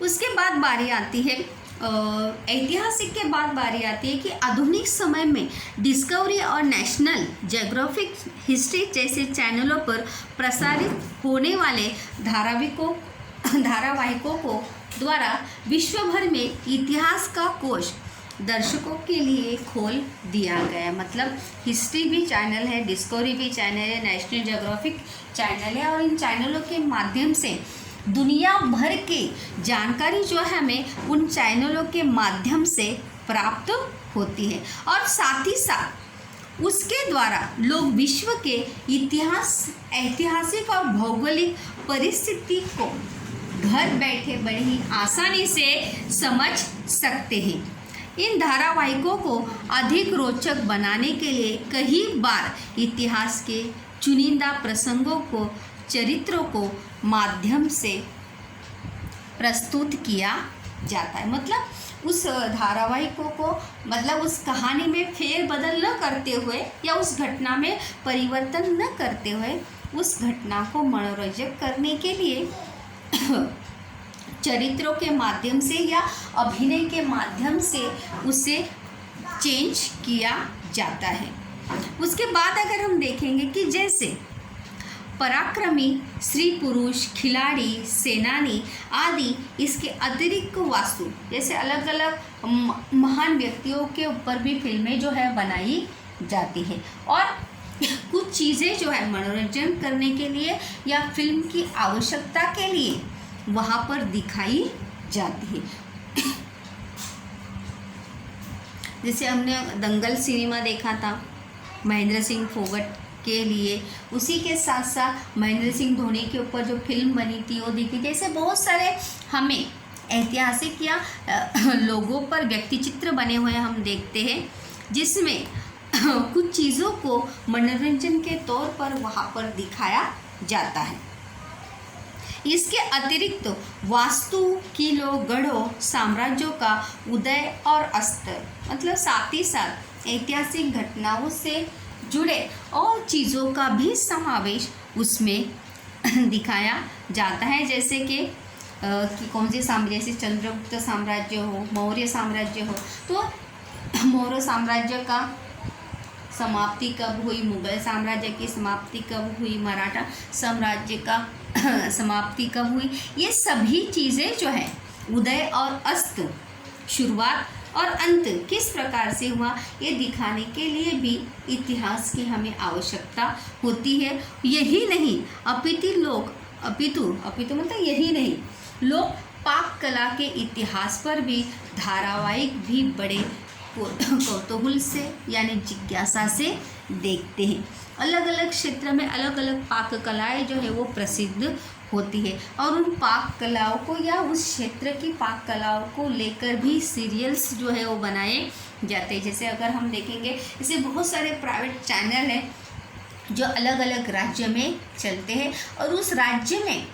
उसके बाद बारी आती है ऐतिहासिक के बाद बारी आती है कि आधुनिक समय में डिस्कवरी और नेशनल ज्योग्राफिक हिस्ट्री जैसे चैनलों पर प्रसारित होने वाले धारावाहिकों को द्वारा विश्व भर में इतिहास का कोश दर्शकों के लिए खोल दिया गया। मतलब हिस्ट्री भी चैनल है, डिस्कवरी भी चैनल है, नेशनल ज्योग्राफिक चैनल है, और इन चैनलों के माध्यम से दुनिया भर की जानकारी जो है हमें उन चैनलों के माध्यम से प्राप्त होती है। और साथ ही साथ उसके द्वारा लोग विश्व के इतिहास, ऐतिहासिक और भौगोलिक परिस्थिति को घर बैठे बड़े ही आसानी से समझ सकते हैं। इन धारावाहिकों को अधिक रोचक बनाने के लिए कई बार इतिहास के चुनिंदा प्रसंगों को, चरित्रों को माध्यम से प्रस्तुत किया जाता है। मतलब उस धारावाहिकों को, मतलब उस कहानी में फेरबदल न करते हुए या उस घटना में परिवर्तन न करते हुए उस घटना को मनोरंजक करने के लिए चरित्रों के माध्यम से या अभिनय के माध्यम से उसे चेंज किया जाता है। उसके बाद अगर हम देखेंगे कि जैसे पराक्रमी, स्त्री पुरुष, खिलाड़ी, सेनानी आदि, इसके अतिरिक्त वास्तु जैसे अलग अलग महान व्यक्तियों के ऊपर भी फिल्में जो है बनाई जाती है। और कुछ चीज़ें जो है मनोरंजन करने के लिए या फिल्म की आवश्यकता के लिए वहाँ पर दिखाई जाती है। जैसे हमने दंगल सिनेमा देखा था महेंद्र सिंह फोगट के लिए, उसी के साथ साथ महेंद्र सिंह धोनी के ऊपर जो फिल्म बनी थी वो देखी। जैसे बहुत सारे हमें ऐतिहासिक या लोगों पर व्यक्ति चित्र बने हुए हम देखते हैं, जिसमें कुछ चीज़ों को मनोरंजन के तौर पर वहाँ पर दिखाया जाता है। इसके अतिरिक्त वास्तु, किलों, गढ़ों, साम्राज्यों का उदय और अस्त, मतलब साथ ही साथ ऐतिहासिक घटनाओं से जुड़े और चीज़ों का भी समावेश उसमें दिखाया जाता है। जैसे कि कौन सी साम्राज्य, जैसे चंद्रगुप्त साम्राज्य हो, मौर्य साम्राज्य हो, तो मौर्य साम्राज्य का समाप्ति कब हुई, मुगल साम्राज्य की समाप्ति कब हुई, मराठा साम्राज्य का समाप्ति कब हुई, ये सभी चीज़ें जो है उदय और अस्त, शुरुआत और अंत किस प्रकार से हुआ, ये दिखाने के लिए भी इतिहास की हमें आवश्यकता होती है। यही नहीं अपितु मतलब यही नहीं, लोग पाक कला के इतिहास पर भी धारावाहिक भी बड़े कौतूहल से यानी जिज्ञासा से देखते हैं। अलग अलग क्षेत्र में अलग अलग पाक कलाएँ जो है वो प्रसिद्ध होती है, और उन पाक कलाओं को या उस क्षेत्र की पाक कलाओं को लेकर भी सीरियल्स जो है वो बनाए जाते हैं। जैसे अगर हम देखेंगे, जैसे बहुत सारे प्राइवेट चैनल हैं जो अलग अलग राज्य में चलते हैं, और उस राज्य में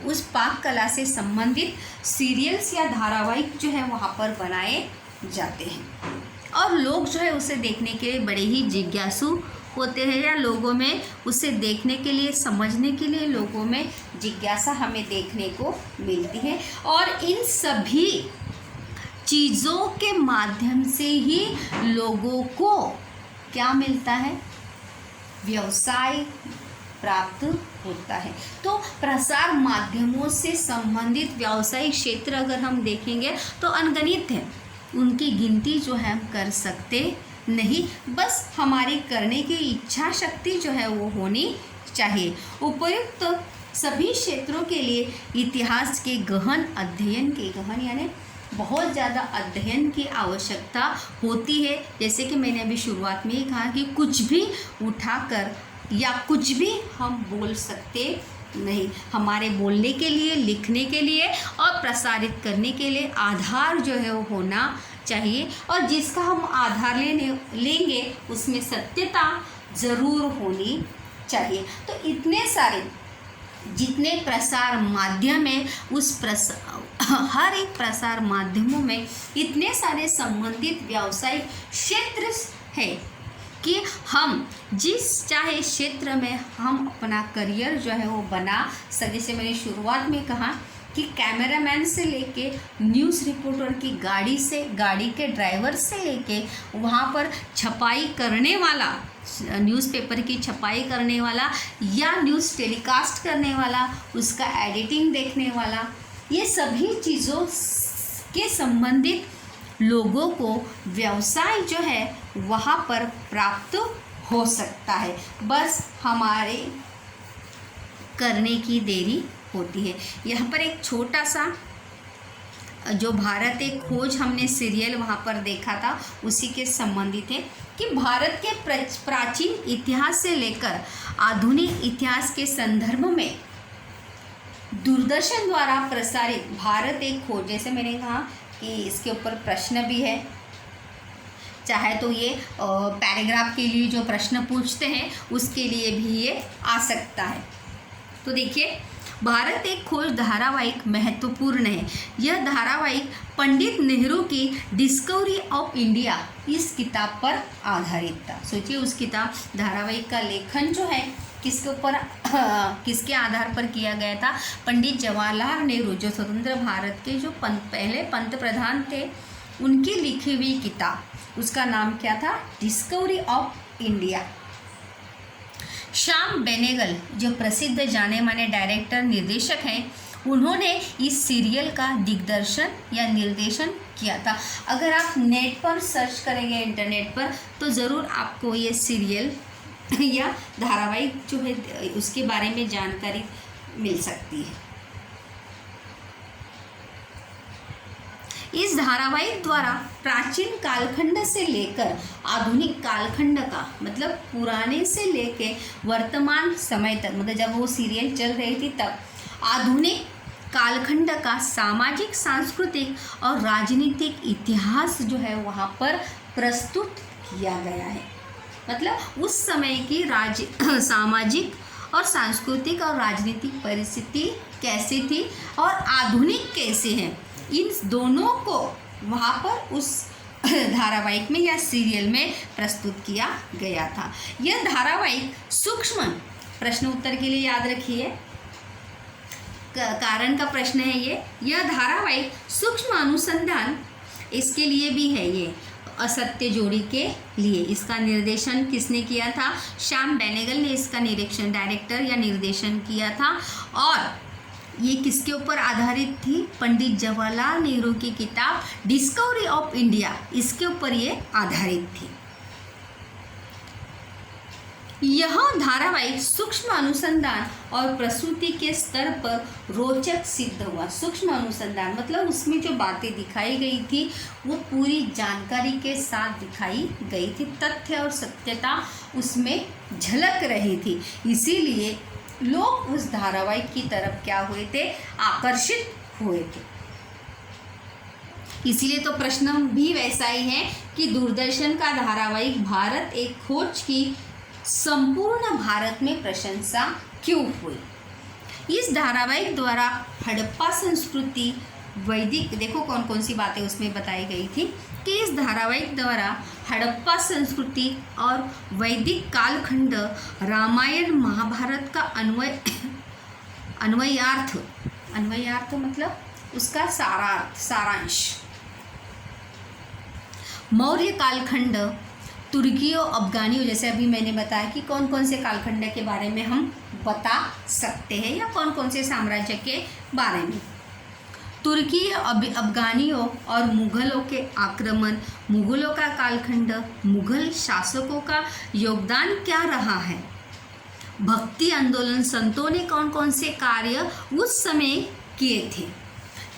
उस पाक कला से संबंधित सीरियल्स या धारावाहिक जो है वहाँ पर बनाए जाते हैं, और लोग जो है उसे देखने के लिए बड़े ही जिज्ञासु होते हैं, या लोगों में उसे देखने के लिए, समझने के लिए लोगों में जिज्ञासा हमें देखने को मिलती है। और इन सभी चीज़ों के माध्यम से ही लोगों को क्या मिलता है, व्यवसाय प्राप्त होता है। तो प्रसार माध्यमों से संबंधित व्यावसायिक क्षेत्र अगर हम देखेंगे तो अनगिनत है, उनकी गिनती जो है हम कर सकते नहीं, बस हमारी करने की इच्छा शक्ति जो है वो होनी चाहिए। उपयुक्त सभी क्षेत्रों के लिए इतिहास के गहन यानी बहुत ज़्यादा अध्ययन की आवश्यकता होती है। जैसे कि मैंने अभी शुरुआत में ही कहा कि कुछ भी उठाकर या कुछ भी हम बोल सकते नहीं, हमारे बोलने के लिए, लिखने के लिए और प्रसारित करने के लिए आधार जो है वो होना चाहिए, और जिसका हम आधार लेंगे उसमें सत्यता ज़रूर होनी चाहिए। तो इतने सारे जितने प्रसार माध्यम है, हर एक प्रसार माध्यमों में इतने सारे संबंधित व्यावसायिक क्षेत्र है कि हम जिस चाहे क्षेत्र में हम अपना करियर जो है वो बना सके। जैसे मैंने शुरुआत में कहा कि कैमरामैन से लेके न्यूज़ रिपोर्टर की गाड़ी के ड्राइवर से लेके वहाँ पर छपाई करने वाला, न्यूज़पेपर की छपाई करने वाला या न्यूज़ टेलीकास्ट करने वाला, उसका एडिटिंग देखने वाला, ये सभी चीज़ों के संबंधित लोगों को व्यवसाय जो है वहाँ पर प्राप्त हो सकता है। बस हमारे करने की देरी होती है। यहाँ पर एक छोटा सा जो भारत एक खोज हमने सीरियल वहाँ पर देखा था, उसी के संबंधित है कि भारत के प्राचीन इतिहास से लेकर आधुनिक इतिहास के संदर्भ में दूरदर्शन द्वारा प्रसारित भारत एक खोज, जैसे मैंने कहा कि इसके ऊपर प्रश्न भी है, चाहे तो ये पैराग्राफ के लिए जो प्रश्न पूछते हैं उसके लिए भी ये आ सकता है। तो देखिए, भारत एक खोज धारावाहिक महत्वपूर्ण है। यह धारावाहिक पंडित नेहरू की डिस्कवरी ऑफ इंडिया इस किताब पर आधारित था। सोचिए, उस किताब धारावाहिक का लेखन जो है किसके ऊपर किसके आधार पर किया गया था? पंडित जवाहरलाल नेहरू, जो स्वतंत्र भारत के जो पहले पंत प्रधान थे, उनकी लिखी हुई किताब, उसका नाम क्या था? Discovery of India. Shyam Benegal जो प्रसिद्ध जाने माने डायरेक्टर निर्देशक हैं, उन्होंने इस सीरियल का दिग्दर्शन या निर्देशन किया था। अगर आप नेट पर सर्च करेंगे इंटरनेट पर तो ज़रूर आपको ये सीरियल या धारावाहिक जो है उसके बारे में जानकारी मिल सकती है। इस धारावाहिक द्वारा प्राचीन कालखंड से लेकर आधुनिक कालखंड का, मतलब पुराने से लेके वर्तमान समय तक, मतलब जब वो सीरियल चल रही थी तब आधुनिक कालखंड का सामाजिक, सांस्कृतिक और राजनीतिक इतिहास जो है वहाँ पर प्रस्तुत किया गया है। मतलब उस समय की सामाजिक और सांस्कृतिक और राजनीतिक परिस्थिति कैसी थी और आधुनिक कैसे हैं, इन दोनों को वहाँ पर उस धारावाहिक में या सीरियल में प्रस्तुत किया गया था। यह धारावाहिक सूक्ष्म, प्रश्न उत्तर के लिए याद रखिए, कारण का प्रश्न है ये। यह धारावाहिक सूक्ष्म अनुसंधान इसके लिए भी है, ये असत्य जोड़ी के लिए। इसका निर्देशन किसने किया था? श्याम बेनेगल ने इसका डायरेक्टर या निर्देशन किया था। और ये किसके ऊपर आधारित थी? पंडित जवाहरलाल नेहरू की किताब डिस्कवरी ऑफ इंडिया, इसके ऊपर ये आधारित थी। यह धारावाहिक सूक्ष्म अनुसंधान और प्रस्तुति के स्तर पर रोचक सिद्ध हुआ। सूक्ष्म अनुसंधान मतलब उसमें जो बातें दिखाई गई थी वो पूरी जानकारी के साथ दिखाई गई थी, तथ्य और सत्यता उसमें झलक रही थी, इसीलिए लोग उस धारावाहिक की तरफ क्या हुए थे? आकर्षित हुए थे। इसीलिए तो प्रश्न भी वैसा ही है कि दूरदर्शन का धारावाहिक भारत एक खोज की संपूर्ण भारत में प्रशंसा क्यों हुई? इस धारावाहिक द्वारा हड़प्पा संस्कृति, वैदिक, देखो कौन कौन सी बातें उसमें बताई गई थी कि इस धारावाहिक द्वारा हड़प्पा संस्कृति और वैदिक कालखंड, रामायण महाभारत का अन्वयार्थ मतलब उसका सारांश, मौर्य कालखंड, तुर्कियों, अफगानियों, जैसे अभी मैंने बताया कि कौन कौन से कालखंड के बारे में हम बता सकते हैं या कौन कौन से साम्राज्य के बारे में। तुर्की, अफगानियों और मुग़लों के आक्रमण, मुग़लों का कालखंड, मुग़ल शासकों का योगदान क्या रहा है, भक्ति आंदोलन, संतों ने कौन कौन से कार्य उस समय किए थे,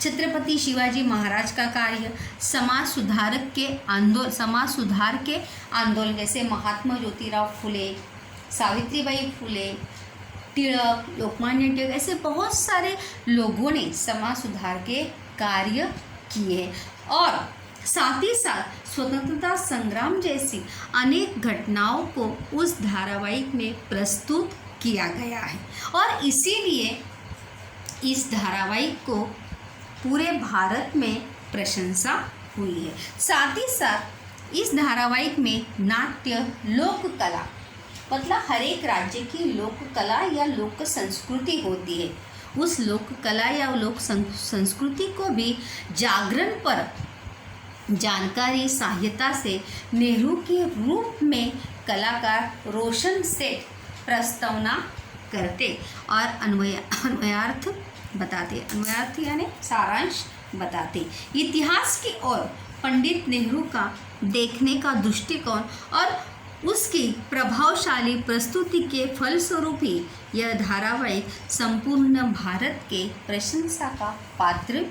छत्रपति शिवाजी महाराज का कार्य, समाज सुधार के आंदोलन जैसे महात्मा ज्योतिराव फुले, सावित्रीबाई फुले, तिलक, लोकमान्य तिलक, ऐसे बहुत सारे लोगों ने समाज सुधार के कार्य किए और साथ ही साथ स्वतंत्रता संग्राम जैसी अनेक घटनाओं को उस धारावाहिक में प्रस्तुत किया गया है और इसीलिए इस धारावाहिक को पूरे भारत में प्रशंसा हुई है। साथ ही साथ इस धारावाहिक में नाट्य, लोक कला, मतलब हर एक राज्य की लोक कला या लोक संस्कृति होती है, उस लोक कला या लोक संस्कृति को भी जागरण पर जानकारी सहायता से नेहरू के रूप में कलाकार रोशन से प्रस्तावना करते और अन्वयार्थ बताते। अन्वयार्थ यानी सारांश बताते। इतिहास की ओर पंडित नेहरू का देखने का दृष्टिकोण और उसकी प्रभावशाली प्रस्तुति के फलस्वरूप ही यह धारावाहिक संपूर्ण भारत के प्रशंसा का पात्र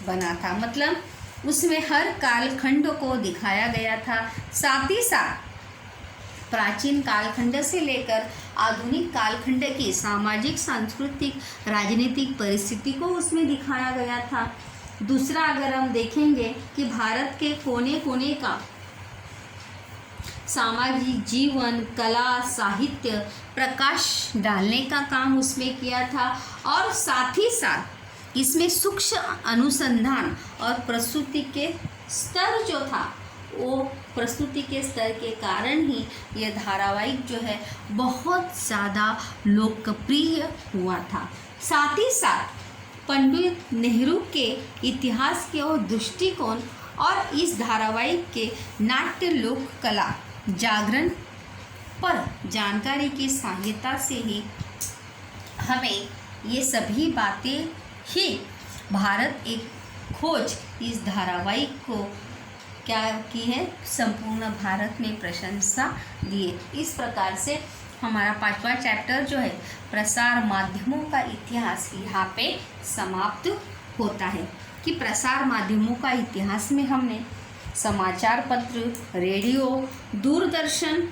बना था। मतलब उसमें हर कालखंड को दिखाया गया था, साथ ही साथ प्राचीन कालखंड से लेकर आधुनिक कालखंड की सामाजिक, सांस्कृतिक, राजनीतिक परिस्थिति को उसमें दिखाया गया था। दूसरा अगर हम देखेंगे कि भारत के कोने कोने का सामाजिक जीवन, कला, साहित्य प्रकाश डालने का काम उसमें किया था और साथ ही साथ इसमें सूक्ष्म अनुसंधान और प्रस्तुति के स्तर जो था वो प्रस्तुति के स्तर के कारण ही यह धारावाहिक जो है बहुत ज़्यादा लोकप्रिय हुआ था। साथ ही साथ पंडित नेहरू के इतिहास के और दृष्टिकोण और इस धारावाहिक के नाट्य लोक कला जागरण पर जानकारी की सहायता से ही हमें ये सभी बातें ही भारत एक खोज इस धारावाहिक को क्या की है, संपूर्ण भारत में प्रशंसा दिए। इस प्रकार से हमारा 5वां चैप्टर जो है प्रसार माध्यमों का इतिहास यहाँ पे समाप्त होता है कि प्रसार माध्यमों का इतिहास में हमने समाचार पत्र, रेडियो, दूरदर्शन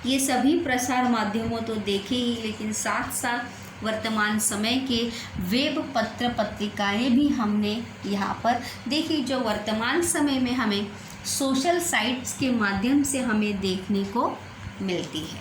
ये सभी प्रसार माध्यमों तो देखे ही, लेकिन साथ साथ वर्तमान समय के वेब पत्र पत्रिकाएं भी हमने यहाँ पर देखी, जो वर्तमान समय में हमें सोशल साइट्स के माध्यम से हमें देखने को मिलती है।